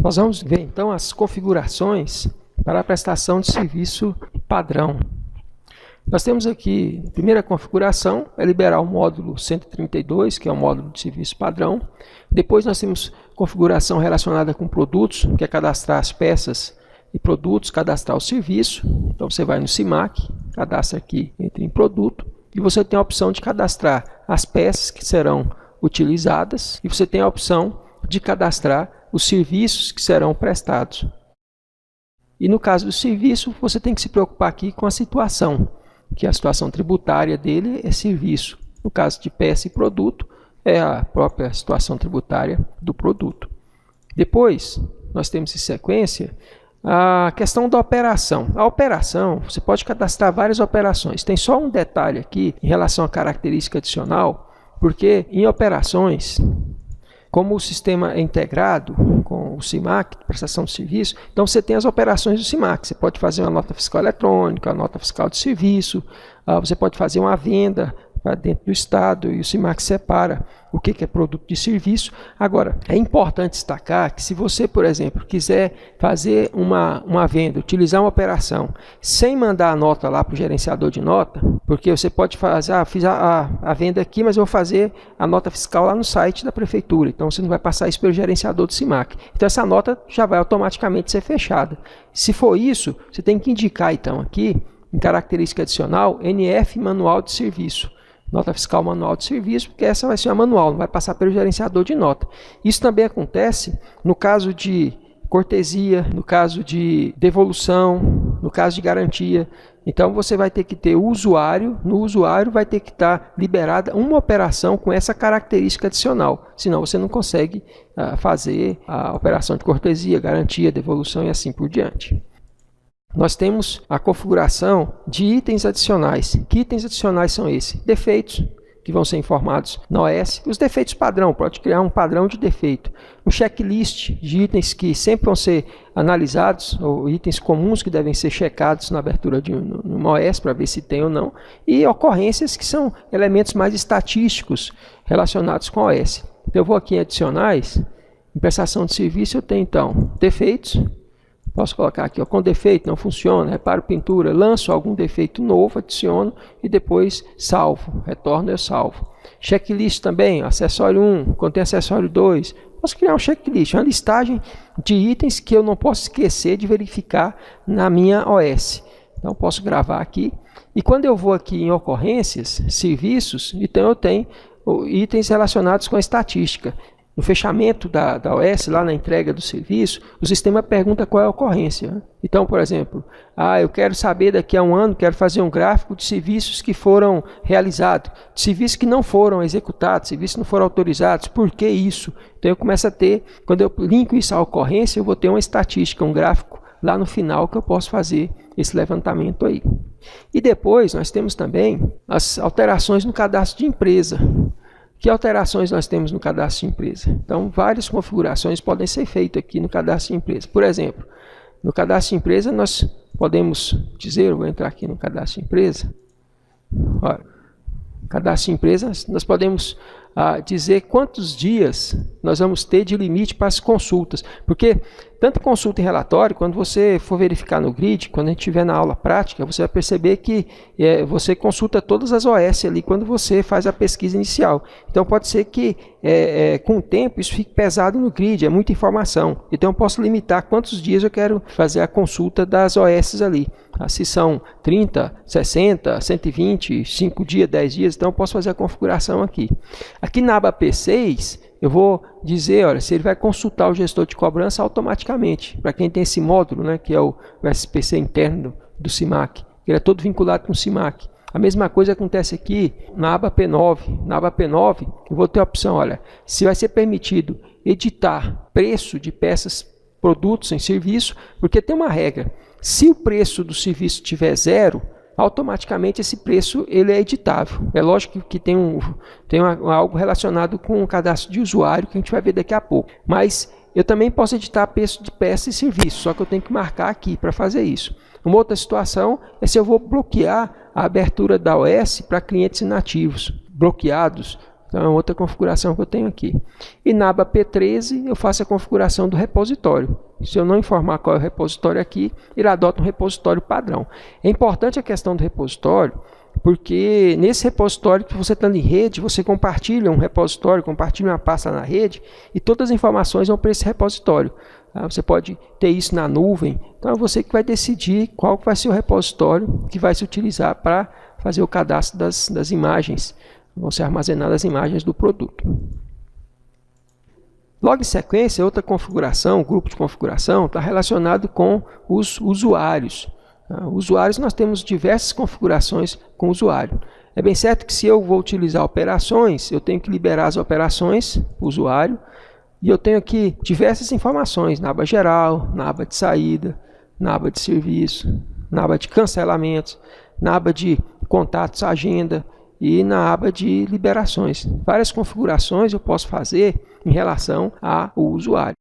Nós vamos ver então as configurações para a prestação de serviço padrão. Nós temos aqui, a primeira configuração é liberar o módulo 132, que é o módulo de serviço padrão. Depois nós temos configuração relacionada com produtos, que é cadastrar as peças e produtos, cadastrar o serviço. Então você vai no CIMAC, cadastra aqui, entra em produto, e você tem a opção de cadastrar as peças que serão utilizadas, e você tem a opção de cadastrar os serviços que serão prestados. E no caso do serviço, você tem que se preocupar aqui com a situação, que a situação tributária dele é serviço. No caso de peça e produto, é a própria situação tributária do produto. Depois, nós temos em sequência a questão da operação. A operação, você pode cadastrar várias operações. Tem só um detalhe aqui em relação à característica adicional, porque em operações, como o sistema é integrado com o CIMAC, prestação de serviço, então você tem as operações do CIMAC. Você pode fazer uma nota fiscal eletrônica, uma nota fiscal de serviço, você pode fazer uma venda para dentro do Estado e o CIMAC separa o que é produto de serviço. Agora, é importante destacar que se você, por exemplo, quiser fazer uma venda, utilizar uma operação, sem mandar a nota lá para o gerenciador de nota, porque você pode fazer, fiz a venda aqui, mas eu vou fazer a nota fiscal lá no site da prefeitura, então você não vai passar isso pelo gerenciador do CIMAC. Então essa nota já vai automaticamente ser fechada. Se for isso, você tem que indicar então aqui, em característica adicional, NF Manual de Serviço. Nota fiscal manual de serviço, porque essa vai ser a manual, não vai passar pelo gerenciador de nota. Isso também acontece no caso de cortesia, no caso de devolução, no caso de garantia. Então você vai ter que ter o usuário, no usuário vai ter que estar liberada uma operação com essa característica adicional, senão você não consegue fazer a operação de cortesia, garantia, devolução e assim por diante. Nós temos a configuração de itens adicionais. Que itens adicionais são esses? Defeitos, que vão ser informados na OS. Os defeitos padrão, pode criar um padrão de defeito. Um checklist de itens que sempre vão ser analisados, ou itens comuns que devem ser checados na abertura de uma OS para ver se tem ou não. E ocorrências que são elementos mais estatísticos relacionados com a OS. Então eu vou aqui em adicionais, em prestação de serviço eu tenho então defeitos. Posso colocar aqui, ó, com defeito, não funciona, reparo pintura, lanço algum defeito novo, adiciono e depois salvo, retorno eu salvo. Checklist também, acessório 1, contém acessório 2. Posso criar um checklist, uma listagem de itens que eu não posso esquecer de verificar na minha OS. Então posso gravar aqui. E quando eu vou aqui em ocorrências, serviços, então eu tenho itens relacionados com a estatística. No fechamento da OS, lá na entrega do serviço, o sistema pergunta qual é a ocorrência. Então, por exemplo, eu quero saber daqui a um ano, quero fazer um gráfico de serviços que foram realizados, de serviços que não foram executados, serviços que não foram autorizados. Por que isso? Então eu começo a ter, quando eu linko isso à ocorrência, eu vou ter uma estatística, um gráfico lá no final que eu posso fazer esse levantamento aí. E depois nós temos também as alterações no cadastro de empresa. Que alterações nós temos no cadastro de empresa? Então, várias configurações podem ser feitas aqui no cadastro de empresa. Por exemplo, no cadastro de empresa, nós podemos dizer, eu vou entrar aqui no cadastro de empresa. Olha, cadastro de empresa, nós podemos dizer quantos dias nós vamos ter de limite para as consultas. Porque tanto consulta e relatório, quando você for verificar no grid, quando a gente estiver na aula prática, você vai perceber que você consulta todas as OS ali quando você faz a pesquisa inicial. Então pode ser que com o tempo isso fique pesado no grid, é muita informação. Então eu posso limitar quantos dias eu quero fazer a consulta das OS ali. Se são 30, 60, 120, 5 dias, 10 dias, então eu posso fazer a configuração aqui. Aqui na aba P6, eu vou dizer, olha, se ele vai consultar o gestor de cobrança automaticamente. Para quem tem esse módulo, né, que é o SPC interno do CIMAC, ele é todo vinculado com o CIMAC. A mesma coisa acontece aqui na aba P9. Na aba P9, eu vou ter a opção, olha, se vai ser permitido editar preço de peças, produtos em serviço, porque tem uma regra. Se o preço do serviço tiver 0, automaticamente esse preço ele é editável. É lógico que tem algo relacionado com o cadastro de usuário que a gente vai ver daqui a pouco. Mas eu também posso editar preço de peça e serviço, só que eu tenho que marcar aqui para fazer isso. Uma outra situação é se eu vou bloquear a abertura da OS para clientes inativos, bloqueados, Então é outra configuração que eu tenho aqui. E na aba P13 eu faço a configuração do repositório. Se eu não informar qual é o repositório aqui, ele adota um repositório padrão. É importante a questão do repositório, porque nesse repositório que você está em rede, você compartilha um repositório, compartilha uma pasta na rede e todas as informações vão para esse repositório. Você pode ter isso na nuvem, então é você que vai decidir qual vai ser o repositório que vai se utilizar para fazer o cadastro das imagens, vão ser armazenadas as imagens do produto. Logo em sequência, outra configuração, grupo de configuração, está relacionado com os usuários. Usuários, nós temos diversas configurações com o usuário. É bem certo que se eu vou utilizar operações, eu tenho que liberar as operações para o usuário, e eu tenho aqui diversas informações na aba geral, na aba de saída, na aba de serviço, na aba de cancelamentos, na aba de contatos, agenda e na aba de liberações. Várias configurações eu posso fazer em relação ao usuário.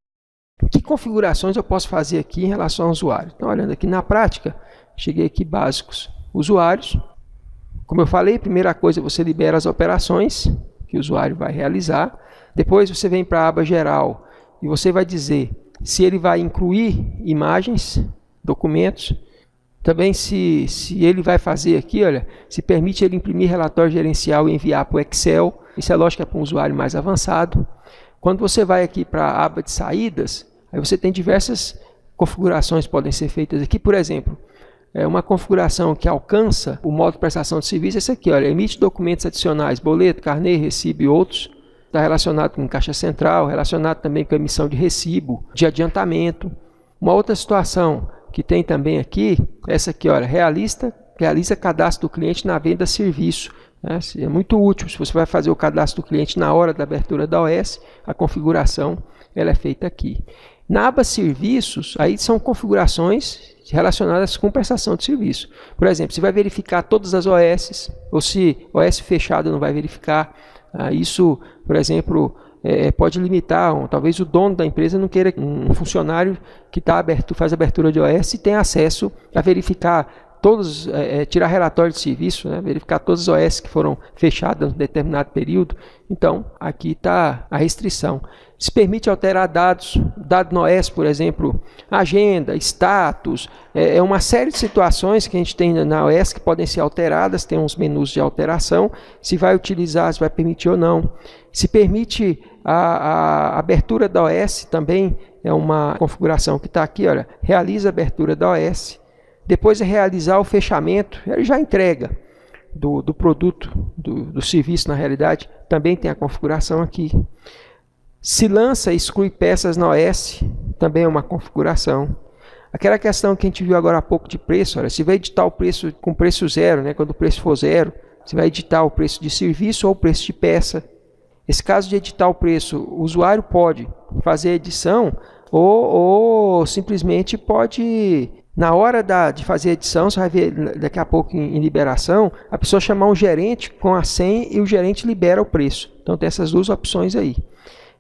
Que configurações eu posso fazer aqui em relação ao usuário? Então, olhando aqui na prática, cheguei aqui básicos, usuários. Como eu falei, primeira coisa, você libera as operações que o usuário vai realizar. Depois você vem para a aba geral e você vai dizer se ele vai incluir imagens, documentos. Também se ele vai fazer aqui, olha, se permite ele imprimir relatório gerencial e enviar para o Excel. Isso é lógico que é para um usuário mais avançado. Quando você vai aqui para a aba de saídas, aí você tem diversas configurações que podem ser feitas aqui. Por exemplo, uma configuração que alcança o modo de prestação de serviço é esse aqui, olha, emite documentos adicionais, boleto, carnê, recibo e outros. Está relacionado com caixa central, relacionado também com a emissão de recibo, de adiantamento. Uma outra situação que tem também aqui, essa aqui, olha, realiza cadastro do cliente na venda serviço. É muito útil, se você vai fazer o cadastro do cliente na hora da abertura da OS, a configuração ela é feita aqui. Na aba serviços, aí são configurações relacionadas com prestação de serviço. Por exemplo, você vai verificar todas as OS, ou se OS fechada não vai verificar. Isso, por exemplo, pode limitar, talvez o dono da empresa não queira um funcionário que faz abertura de OS e tenha acesso a verificar todos, tirar relatório de serviço, verificar todas as OS que foram fechadas em um determinado período. Então, aqui está a restrição. Se permite alterar dados, dado no OS, por exemplo, agenda, status, uma série de situações que a gente tem na OS que podem ser alteradas, tem uns menus de alteração, se vai utilizar, se vai permitir ou não. Se permite a abertura da OS também, é uma configuração que está aqui, olha, realiza a abertura da OS. Depois é realizar o fechamento, ele já entrega do produto, do serviço na realidade, também tem a configuração aqui. Se lança e exclui peças na OS, também é uma configuração. Aquela questão que a gente viu agora há pouco de preço, olha, se vai editar o preço com preço zero, quando o preço for zero, você vai editar o preço de serviço ou o preço de peça. Esse caso de editar o preço, o usuário pode fazer a edição ou simplesmente pode... Na hora de fazer a edição, você vai ver daqui a pouco em liberação, a pessoa chamar um gerente com a senha e o gerente libera o preço. Então tem essas duas opções aí.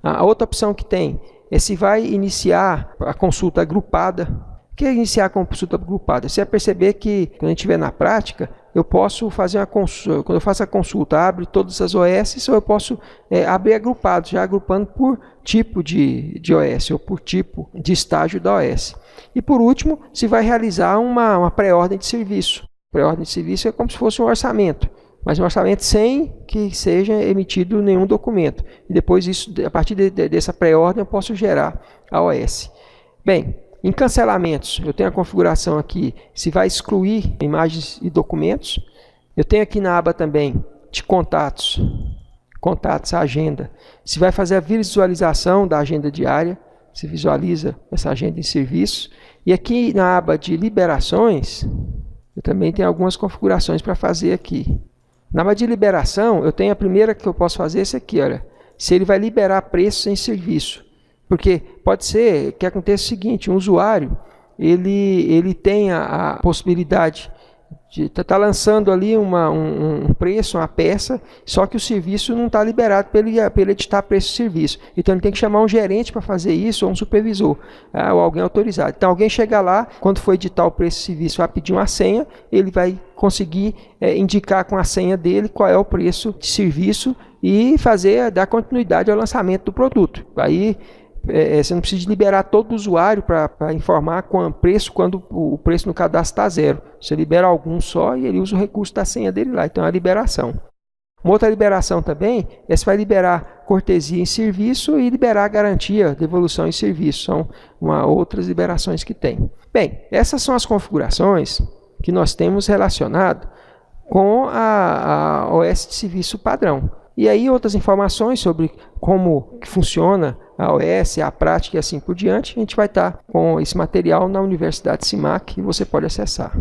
A outra opção que tem é se vai iniciar a consulta agrupada. O que é iniciar a consulta agrupada? Você vai perceber que, quando a gente estiver na prática, eu posso fazer uma consulta, quando eu faço a consulta, abre todas as OS, ou eu posso abrir agrupado, já agrupando por tipo de OS, ou por tipo de estágio da OS. E por último, se vai realizar uma pré-ordem de serviço. Pré-ordem de serviço é como se fosse um orçamento, mas um orçamento sem que seja emitido nenhum documento. E depois, a partir dessa pré-ordem, eu posso gerar a OS. Bem, em cancelamentos, eu tenho a configuração aqui, se vai excluir imagens e documentos. Eu tenho aqui na aba também de contatos, agenda. Se vai fazer a visualização da agenda diária, se visualiza essa agenda em serviço. E aqui na aba de liberações, eu também tenho algumas configurações para fazer aqui. Na aba de liberação, eu tenho a primeira que eu posso fazer, essa aqui, olha, se ele vai liberar preços em serviço. Porque pode ser que aconteça o seguinte, um usuário, ele tem a possibilidade Está lançando ali um preço, uma peça, só que o serviço não está liberado para ele editar preço de serviço. Então ele tem que chamar um gerente para fazer isso, ou um supervisor, ou alguém autorizado. Então alguém chega lá, quando for editar o preço de serviço, vai pedir uma senha, ele vai conseguir indicar com a senha dele qual é o preço de serviço e dar continuidade ao lançamento do produto. Aí você não precisa liberar todo o usuário para informar o preço quando o preço no cadastro está zero. Você libera algum só e ele usa o recurso da senha dele lá. Então é a liberação. Uma outra liberação também é você vai liberar cortesia em serviço e liberar garantia, devolução em serviço. São outras liberações que tem. Bem, essas são as configurações que nós temos relacionado com a OS de serviço padrão. E aí outras informações sobre como funciona a OS, a prática e assim por diante, a gente vai estar com esse material na Universidade CIMAC e você pode acessar.